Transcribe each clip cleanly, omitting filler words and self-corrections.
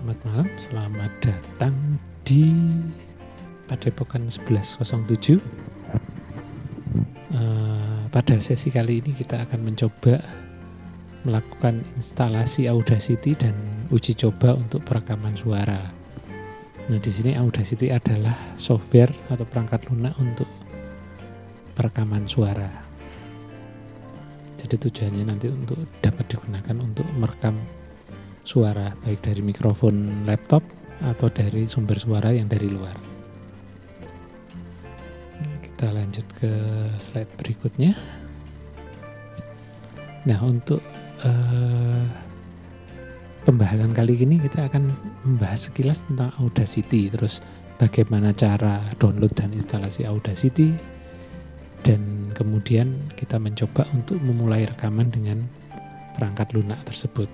Selamat malam, selamat datang di Padepokan 1107. Pada sesi kali ini kita akan mencoba melakukan instalasi Audacity dan uji coba untuk perekaman suara. Nah, di sini Audacity adalah software atau perangkat lunak untuk perekaman suara. Jadi tujuannya nanti untuk dapat digunakan untuk merekam suara baik dari mikrofon laptop atau dari sumber suara yang dari luar. Kita lanjut ke slide berikutnya. Nah, untuk pembahasan kali ini kita akan membahas sekilas tentang Audacity, terus bagaimana cara download dan instalasi Audacity, dan kemudian kita mencoba untuk memulai rekaman dengan perangkat lunak tersebut.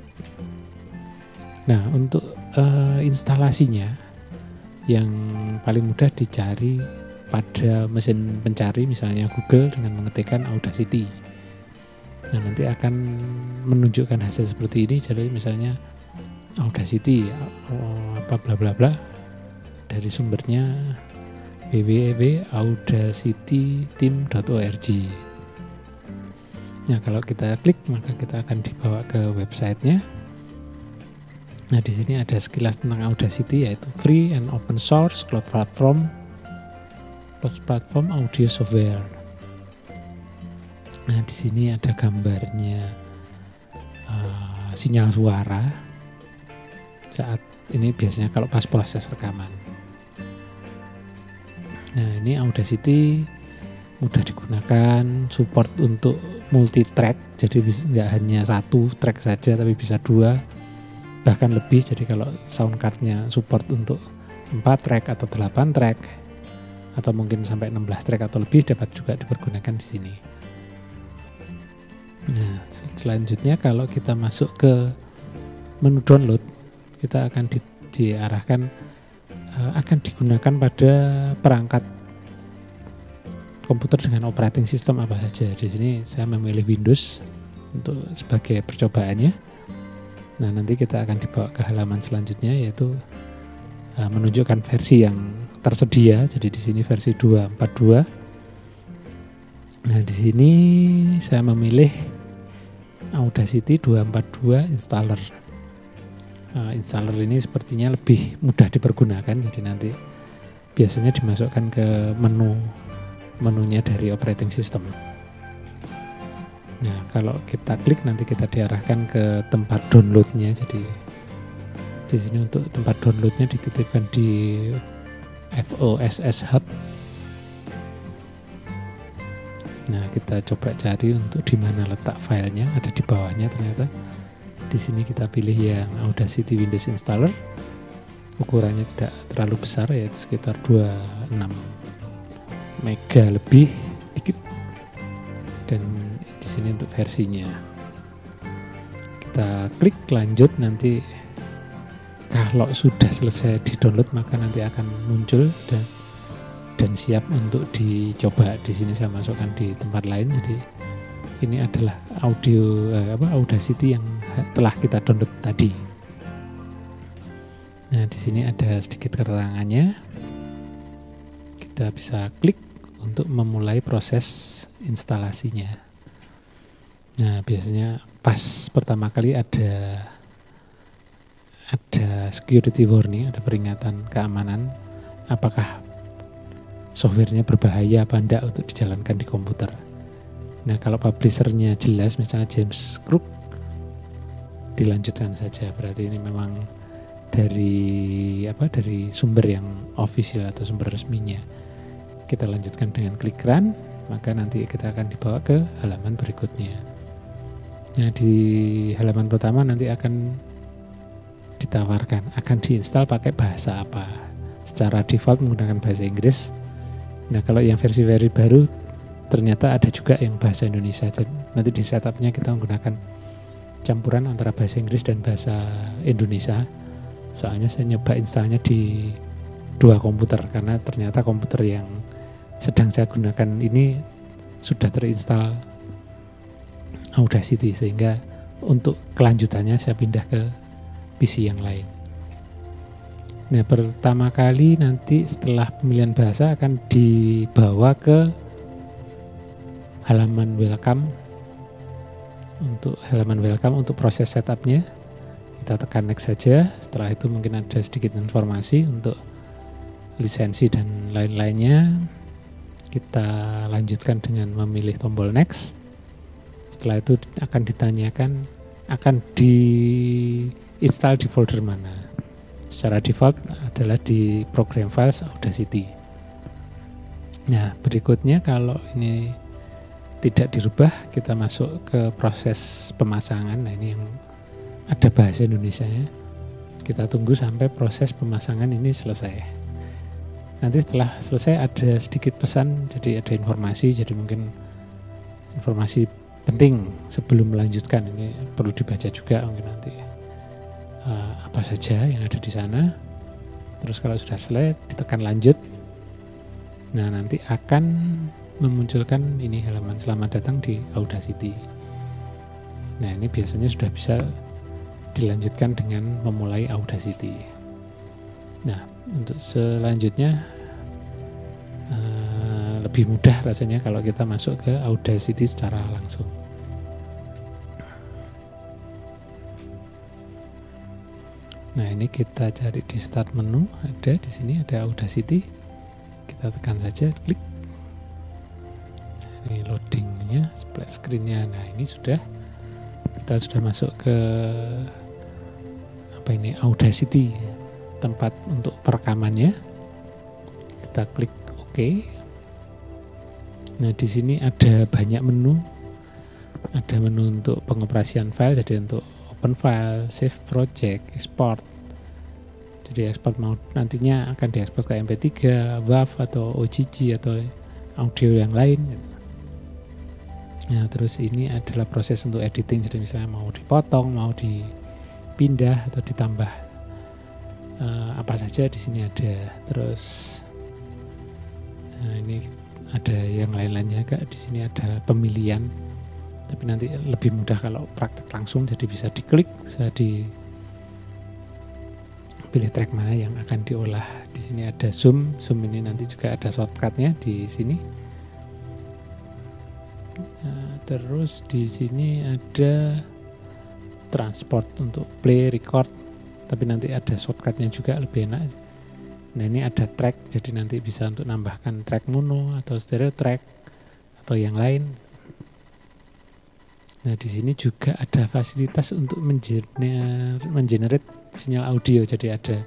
Nah, untuk instalasinya yang paling mudah dicari pada mesin pencari misalnya Google dengan mengetikkan Audacity. Nah, nanti akan menunjukkan hasil seperti ini. Jadi misalnya Audacity apa bla bla bla, dari sumbernya www.audacityteam.org. Nah, kalau kita klik maka kita akan dibawa ke websitenya. Nah, di sini ada sekilas tentang Audacity, yaitu free and open source cloud platform audio software. Nah, di sini ada gambarnya sinyal suara saat ini biasanya kalau pas proses rekaman. Nah, ini Audacity mudah digunakan, support untuk multi track, jadi nggak hanya satu track saja tapi bisa 2 bahkan lebih. Jadi kalau sound cardnya support untuk 4 track atau 8 track atau mungkin sampai 16 track atau lebih dapat juga dipergunakan di sini. Nah, selanjutnya kalau kita masuk ke menu download, kita akan diarahkan akan digunakan pada perangkat komputer dengan operating system apa saja. Di sini saya memilih Windows untuk sebagai percobaannya. Nah, nanti kita akan dibawa ke halaman selanjutnya, yaitu menunjukkan versi yang tersedia. Jadi di sini versi 2.4.2. Nah, di sini saya memilih Audacity 2.4.2 installer. Installer ini sepertinya lebih mudah dipergunakan. Jadi nanti biasanya dimasukkan ke menunya dari operating system. Nah, kalau kita klik nanti kita diarahkan ke tempat downloadnya. Jadi di sini untuk tempat downloadnya dititipkan di FOSS Hub. Nah, kita coba cari untuk di mana letak filenya, ada di bawahnya ternyata. Di sini kita pilih yang Audacity Windows Installer. Ukurannya tidak terlalu besar, yaitu sekitar 26 mega lebih dikit. Dan di sini untuk versinya. Kita klik lanjut, nanti kalau sudah selesai di-download maka nanti akan muncul dan siap untuk dicoba. Di sini saya masukkan di tempat lain. Jadi ini adalah Audacity yang telah kita download tadi. Nah, di sini ada sedikit keterangannya. Kita bisa klik untuk memulai proses instalasinya. Nah, biasanya pas pertama kali ada security warning, ada peringatan keamanan, apakah softwarenya berbahaya apa enggak untuk dijalankan di komputer. Nah, kalau publishernya jelas, misalnya James Cook, dilanjutkan saja. Berarti ini memang dari sumber yang official atau sumber resminya. Kita lanjutkan dengan klik run, maka nanti kita akan dibawa ke halaman berikutnya. Nah, di halaman pertama nanti akan ditawarkan akan diinstal pakai bahasa apa. Secara default menggunakan bahasa Inggris. Nah, kalau yang versi baru ternyata ada juga yang bahasa Indonesia. Dan nanti di setupnya kita menggunakan campuran antara bahasa Inggris dan bahasa Indonesia. Soalnya saya nyoba instalnya di 2 komputer karena ternyata komputer yang sedang saya gunakan ini sudah terinstall Audacity, sehingga untuk kelanjutannya saya pindah ke PC yang lain. Nah, pertama kali nanti setelah pemilihan bahasa akan dibawa ke halaman welcome. Untuk halaman welcome untuk proses setupnya, kita tekan next saja. Setelah itu mungkin ada sedikit informasi untuk lisensi dan lain-lainnya. Kita lanjutkan dengan memilih tombol next. Setelah itu akan ditanyakan akan di-install di folder mana. Secara default adalah di program files Audacity. Nah, berikutnya kalau ini tidak dirubah, kita masuk ke proses pemasangan. Nah, ini yang ada bahasa Indonesianya. Kita tunggu sampai proses pemasangan ini selesai. Nanti setelah selesai ada sedikit pesan, jadi ada informasi, jadi mungkin informasi penting sebelum melanjutkan. Ini perlu dibaca juga mungkin nanti. Apa saja yang ada di sana. Terus kalau sudah selesai ditekan lanjut. Nah, nanti akan memunculkan ini halaman selamat datang di Audacity. Nah, ini biasanya sudah bisa dilanjutkan dengan memulai Audacity. Nah, untuk selanjutnya lebih mudah rasanya kalau kita masuk ke Audacity secara langsung. Nah, ini kita cari di start menu, ada di sini ada Audacity. Kita tekan saja, klik. Nah, ini loadingnya, splash screen-nya. Nah, ini kita sudah masuk ke Audacity, tempat untuk perekamannya. Kita klik OK. Nah, di sini ada banyak menu. Ada menu untuk pengoperasian file, jadi untuk open file, save project, export. Jadi ekspor mau nantinya akan diekspor ke MP3, WAV atau OGG atau audio yang lain. Nah, terus ini adalah proses untuk editing. Jadi misalnya mau dipotong, mau dipindah atau ditambah apa saja di sini ada. Terus ini ada yang lain-lainnya kak. Di sini ada pemilihan. Tapi nanti lebih mudah kalau praktek langsung, jadi bisa diklik, bisa dipilih track mana yang akan diolah. Di sini ada zoom ini nanti juga ada shortcutnya di sini. Nah, terus di sini ada transport untuk play, record, tapi nanti ada shortcutnya juga lebih enak. Nah, ini ada track, jadi nanti bisa untuk nambahkan track mono atau stereo track atau yang lain. Nah, di sini juga ada fasilitas untuk mengenerate sinyal audio. Jadi ada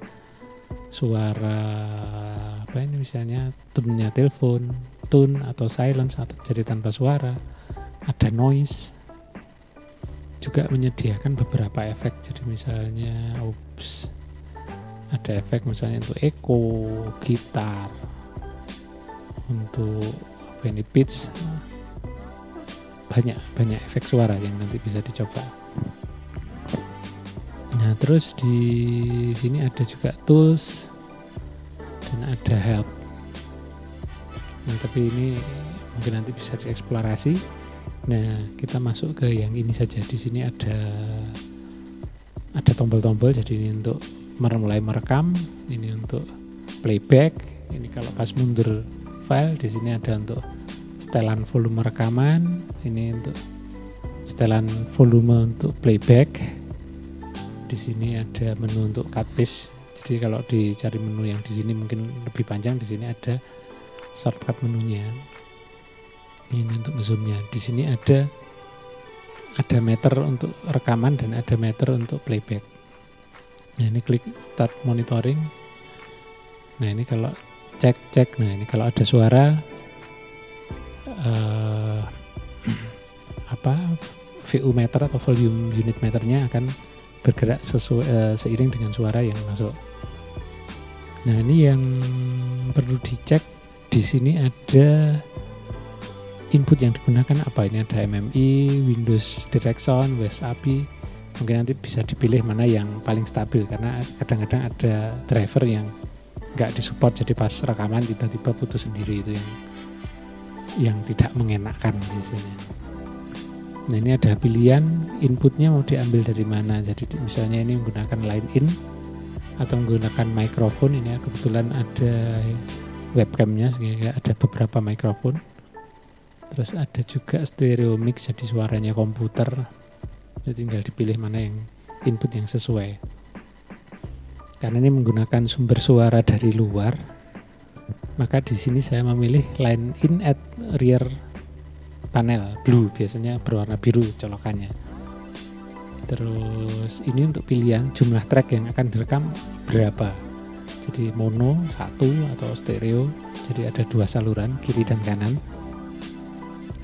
suara misalnya tune-nya telepon, tune atau silence atau jadi tanpa suara. Ada noise. Juga menyediakan beberapa efek. Jadi misalnya ada efek misalnya untuk echo, gitar, untuk pitch. Banyak efek suara yang nanti bisa dicoba. Nah, terus di sini ada juga tools dan ada help. Nah, tapi ini mungkin nanti bisa dieksplorasi. Nah, kita masuk ke yang ini saja. Di sini ada tombol-tombol. Jadi ini untuk mulai merekam, ini untuk playback. Ini kalau pas mundur file, di sini ada untuk setelan volume rekaman, ini untuk setelan volume untuk playback. Di sini ada menu untuk cut paste. Jadi kalau dicari menu yang di sini mungkin lebih panjang, di sini ada shortcut menunya. Ini untuk zoomnya. Di sini ada meter untuk rekaman dan ada meter untuk playback. Nah, ini klik start monitoring. Nah, ini kalau cek. Nah, ini kalau ada suara VU meter atau volume unit meternya akan bergerak seiring dengan suara yang masuk. Nah, ini yang perlu dicek. Di sini ada input yang digunakan apa. Ini ada MMI, Windows Direct Sound, West API. Mungkin nanti bisa dipilih mana yang paling stabil, karena kadang-kadang ada driver yang nggak disupport, jadi pas rekaman tiba-tiba putus sendiri. Itu yang tidak mengenakan biasanya. Nah, ini ada pilihan inputnya mau diambil dari mana. Jadi misalnya ini menggunakan line in. atau menggunakan mikrofon. Ini kebetulan ada webcamnya sehingga ada beberapa mikrofon. Terus ada juga stereo mix, jadi suaranya komputer. Jadi tinggal dipilih mana yang input yang sesuai. Karena ini menggunakan sumber suara dari luar, maka di sini saya memilih line in at rear panel blue, biasanya berwarna biru colokannya. Terus ini untuk pilihan jumlah track yang akan direkam berapa. Jadi mono, satu atau stereo. Jadi ada 2 saluran, kiri dan kanan.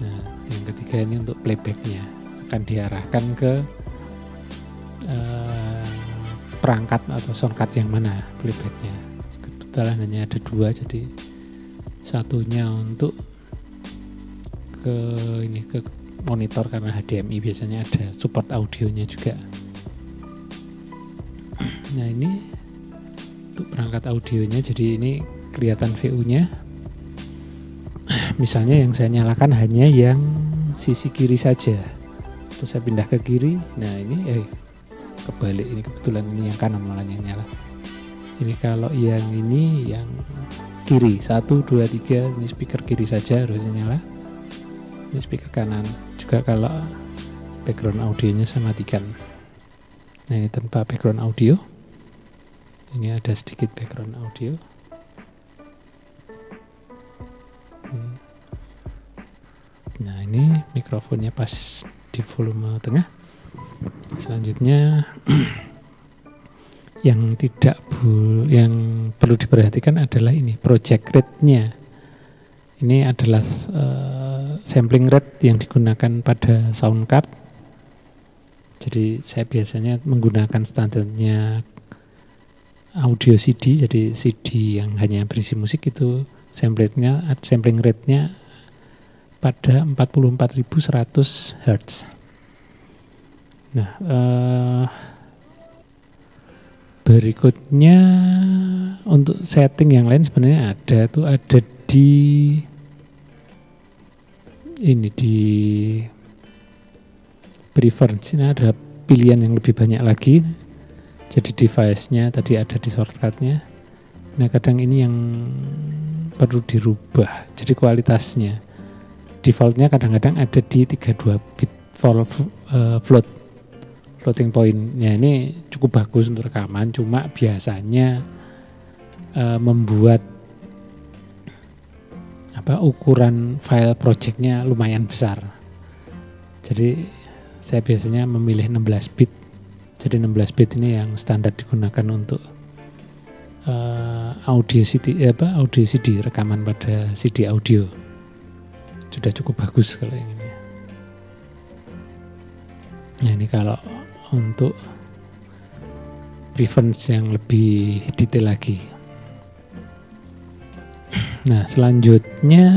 Nah, yang ketiga ini untuk playbacknya, akan diarahkan ke perangkat atau soundcard yang mana playbacknya. Kebetulan hanya ada 2, jadi satunya untuk ke monitor karena HDMI biasanya ada support audionya juga. Nah, ini untuk perangkat audionya, jadi ini kelihatan VU-nya. Misalnya yang saya nyalakan hanya yang sisi kiri saja, terus saya pindah ke kiri. Nah, ini kebalik, ini kebetulan ini yang kanan malah yang nyala. Ini kalau yang ini yang kiri, 1, 2, 3, ini speaker kiri saja harusnya nyala. Ini speaker kanan juga. Kalau background audionya saya matikan. Nah, ini tanpa background audio. Ini ada sedikit background audio. Nah, ini mikrofonnya pas di volume tengah. Selanjutnya yang perlu diperhatikan adalah ini project rate-nya. Ini adalah sampling rate yang digunakan pada sound card. Jadi saya biasanya menggunakan standarnya audio CD. Jadi CD yang hanya berisi musik itu sampling rate-nya pada 44.100 Hz. Nah, berikutnya untuk setting yang lain sebenarnya ada di preference. Ini ada pilihan yang lebih banyak lagi. Jadi device-nya tadi ada di shortcut-nya. Nah, kadang ini yang perlu dirubah. Jadi kualitasnya default-nya kadang-kadang ada di 32 bit floating point-nya. Ini cukup bagus untuk rekaman, cuma biasanya membuat ukuran file project-nya lumayan besar. Jadi saya biasanya memilih 16 bit. Jadi 16 bit ini yang standar digunakan untuk audio CD rekaman pada CD audio. Sudah cukup bagus kalau yang ini. Nah, ini kalau untuk preference yang lebih detail lagi. Nah, selanjutnya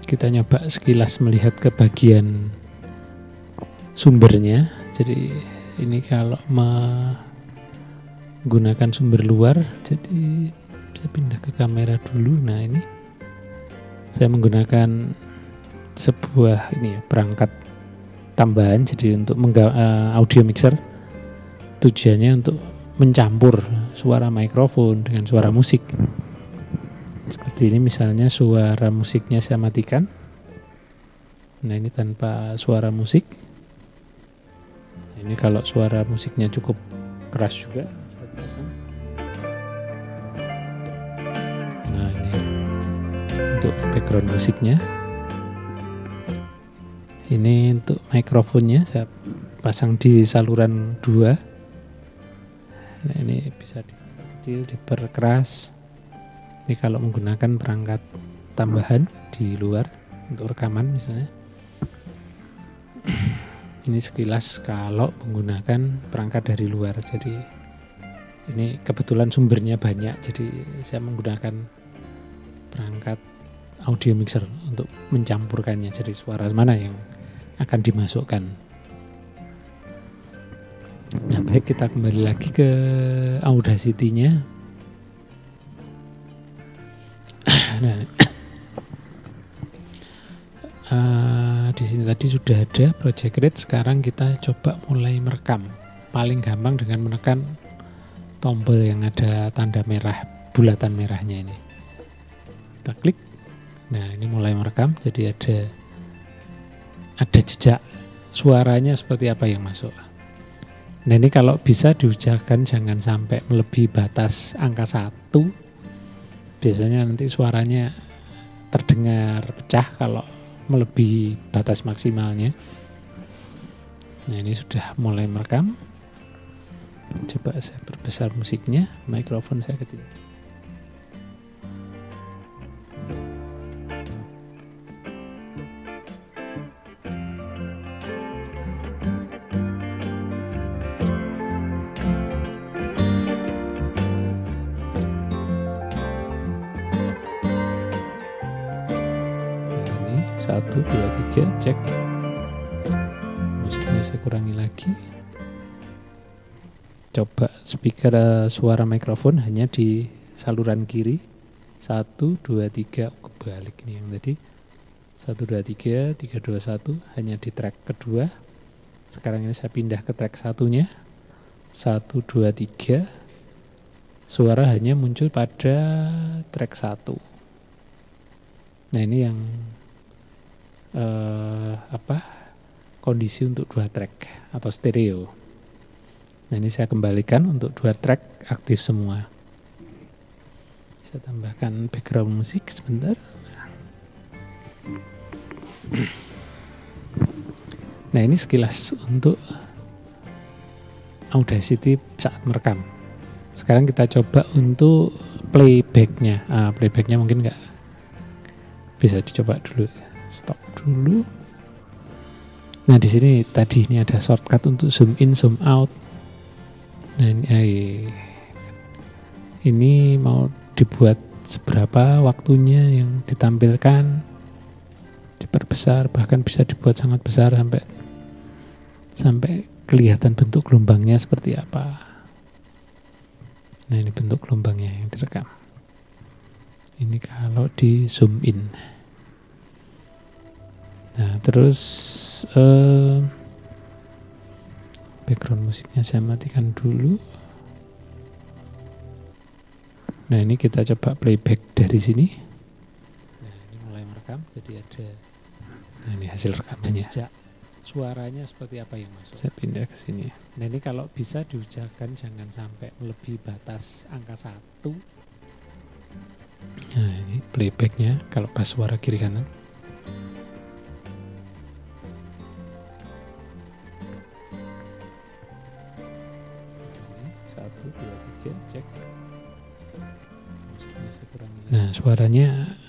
kita nyoba sekilas melihat ke bagian sumbernya. Jadi ini kalau menggunakan sumber luar, jadi saya pindah ke kamera dulu. Nah, ini saya menggunakan sebuah perangkat tambahan, jadi untuk audio mixer. Tujuannya untuk mencampur suara mikrofon dengan suara musik. Seperti ini misalnya suara musiknya saya matikan. Nah, ini tanpa suara musik. Ini kalau suara musiknya cukup keras juga. Nah, ini untuk background musiknya. Ini untuk mikrofonnya saya pasang di saluran 2. Nah, ini bisa dikecil, diperkeras. Ini kalau menggunakan perangkat tambahan di luar untuk rekaman misalnya. Ini sekilas kalau menggunakan perangkat dari luar. Jadi ini kebetulan sumbernya banyak, jadi saya menggunakan perangkat audio mixer untuk mencampurkannya. Jadi suara mana yang akan dimasukkan. Nah, baik, kita kembali lagi ke Audacity-nya. Nah, di sini tadi sudah ada project rate. Sekarang kita coba mulai merekam. Paling gampang dengan menekan tombol yang ada tanda merah, bulatan merahnya ini. Kita klik. Nah, ini mulai merekam, jadi ada jejak suaranya seperti apa yang masuk. Nah, ini kalau bisa diusahakan jangan sampai melebihi batas angka 1. Biasanya nanti suaranya terdengar pecah kalau melebihi batas maksimalnya. Nah, ini sudah mulai merekam. Coba saya perbesar musiknya, mikrofon saya kecil. Nah, ini 1, 2, 3, cek. Musiknya saya kurangi lagi. Coba speaker suara mikrofon hanya di saluran kiri. 1, 2, 3 kebalik ini yang tadi. 1, 2, 3, 3, 2, 1 hanya di track kedua. Sekarang ini saya pindah ke track satunya. 1, 2, 3 suara hanya muncul pada track 1. Nah, ini yang kondisi untuk 2 track atau stereo. Nah, ini saya kembalikan untuk 2 track aktif semua. Saya tambahkan background musik sebentar. Nah, ini sekilas untuk Audacity saat merekam. Sekarang kita coba untuk playbacknya. Playbacknya mungkin nggak bisa dicoba dulu. Stop dulu. Nah, di sini tadi ini ada shortcut untuk zoom in, zoom out. Nah, ini mau dibuat seberapa waktunya yang ditampilkan, diperbesar, bahkan bisa dibuat sangat besar sampai kelihatan bentuk gelombangnya seperti apa. Nah, ini bentuk gelombangnya yang direkam. Ini kalau di zoom in. Nah, terus background musiknya saya matikan dulu. Nah, ini kita coba playback dari sini. Nah, ini mulai merekam, jadi ada. Nah, ini hasil rekamannya. Jejak suaranya seperti apa yang masuk. Saya pindah ke sini. Nah, ini kalau bisa diusahakan jangan sampai melebihi batas angka 1. Nah, ini playbacknya kalau pas suara kiri kanan. Cek. Nah, suaranya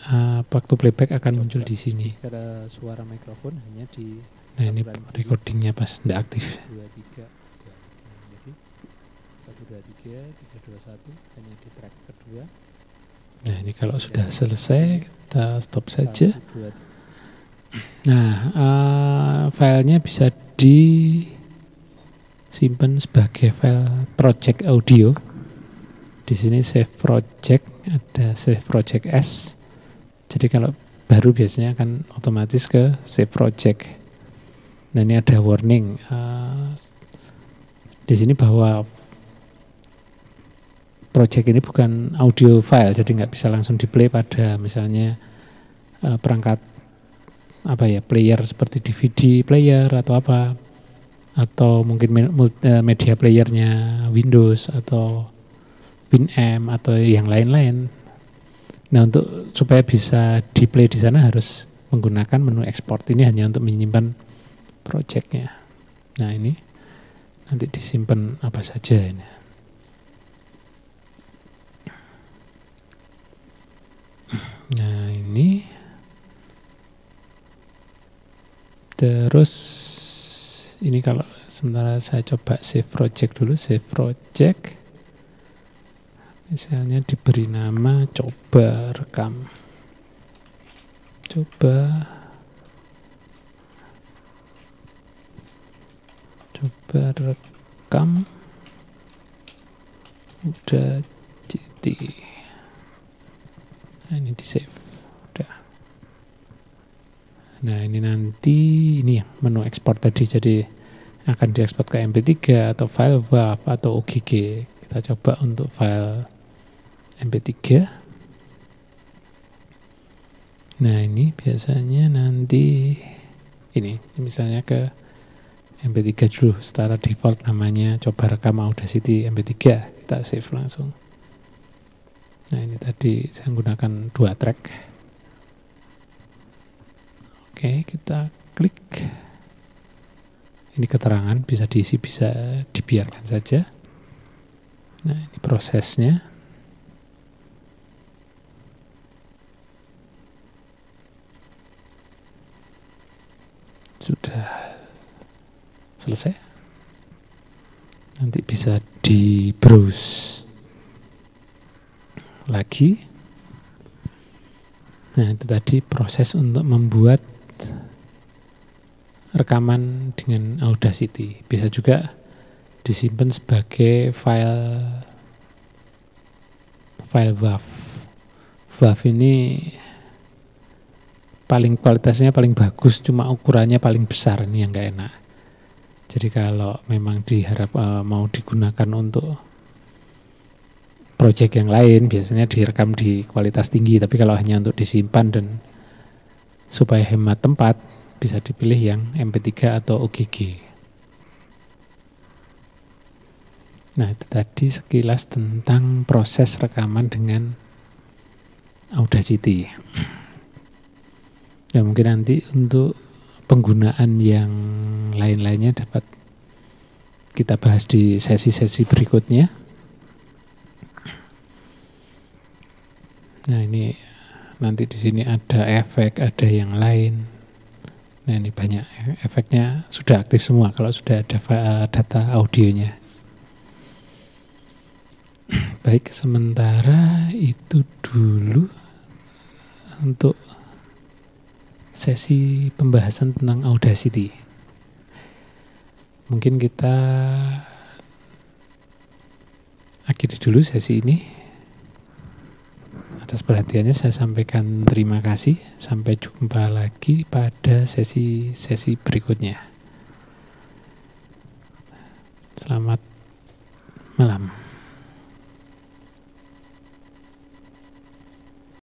waktu playback akan muncul di sini. Karena suara mikrofon hanya di. Nah, ini recordingnya pas tidak aktif. 2, 3. Jadi 1, 2, 3, 3, 2, 1 hanya di track kedua. Nah, ini kalau sudah selesai kita stop saja. Nah, filenya bisa disimpan sebagai file project audio. Di sini save project, ada save project S. Jadi kalau baru biasanya akan otomatis ke save project. Nah, ini ada warning di sini bahwa project ini bukan audio file, jadi nggak bisa langsung di play pada misalnya perangkat player seperti DVD player atau apa, atau mungkin media playernya Windows atau Winamp atau yang lain-lain. Nah, untuk supaya bisa di play di sana harus menggunakan menu export. Ini hanya untuk menyimpan projectnya. Nah, ini nanti disimpan apa saja ini. Nah, ini terus ini kalau sementara saya coba save project dulu, save project. Misalnya diberi nama coba rekam. Coba rekam udah GT. Nah, ini di save udah. Nah, ini nanti ini menu ekspor tadi, jadi akan diekspor ke MP3 atau file WAV atau OGG. Kita coba untuk file MP3. Nah ini biasanya nanti ini misalnya ke MP3 dulu, secara default namanya coba rekam Audacity MP3, kita save langsung. Nah ini tadi saya menggunakan 2 track. Oke, kita klik. Ini keterangan bisa diisi, bisa dibiarkan saja. Nah ini prosesnya. Sudah selesai. Nanti bisa di browse lagi. Nah itu tadi proses untuk membuat rekaman dengan Audacity. Bisa juga disimpan sebagai file WAV. WAV ini kualitasnya paling bagus, cuma ukurannya paling besar, ini yang gak enak. Jadi kalau memang diharap mau digunakan untuk project yang lain, biasanya direkam di kualitas tinggi. Tapi kalau hanya untuk disimpan dan supaya hemat tempat, bisa dipilih yang MP3 atau OGG. Nah itu tadi sekilas tentang proses rekaman dengan Audacity. Ya mungkin nanti untuk penggunaan yang lain-lainnya dapat kita bahas di sesi-sesi berikutnya. Nah ini nanti di sini ada efek, ada yang lain. Nah ini banyak efeknya sudah aktif semua kalau sudah ada data audionya. Baik, sementara itu dulu untuk sesi pembahasan tentang Audacity. Mungkin kita akhiri dulu sesi ini. Atas perhatiannya saya sampaikan terima kasih. Sampai jumpa lagi pada sesi-sesi berikutnya. Selamat malam.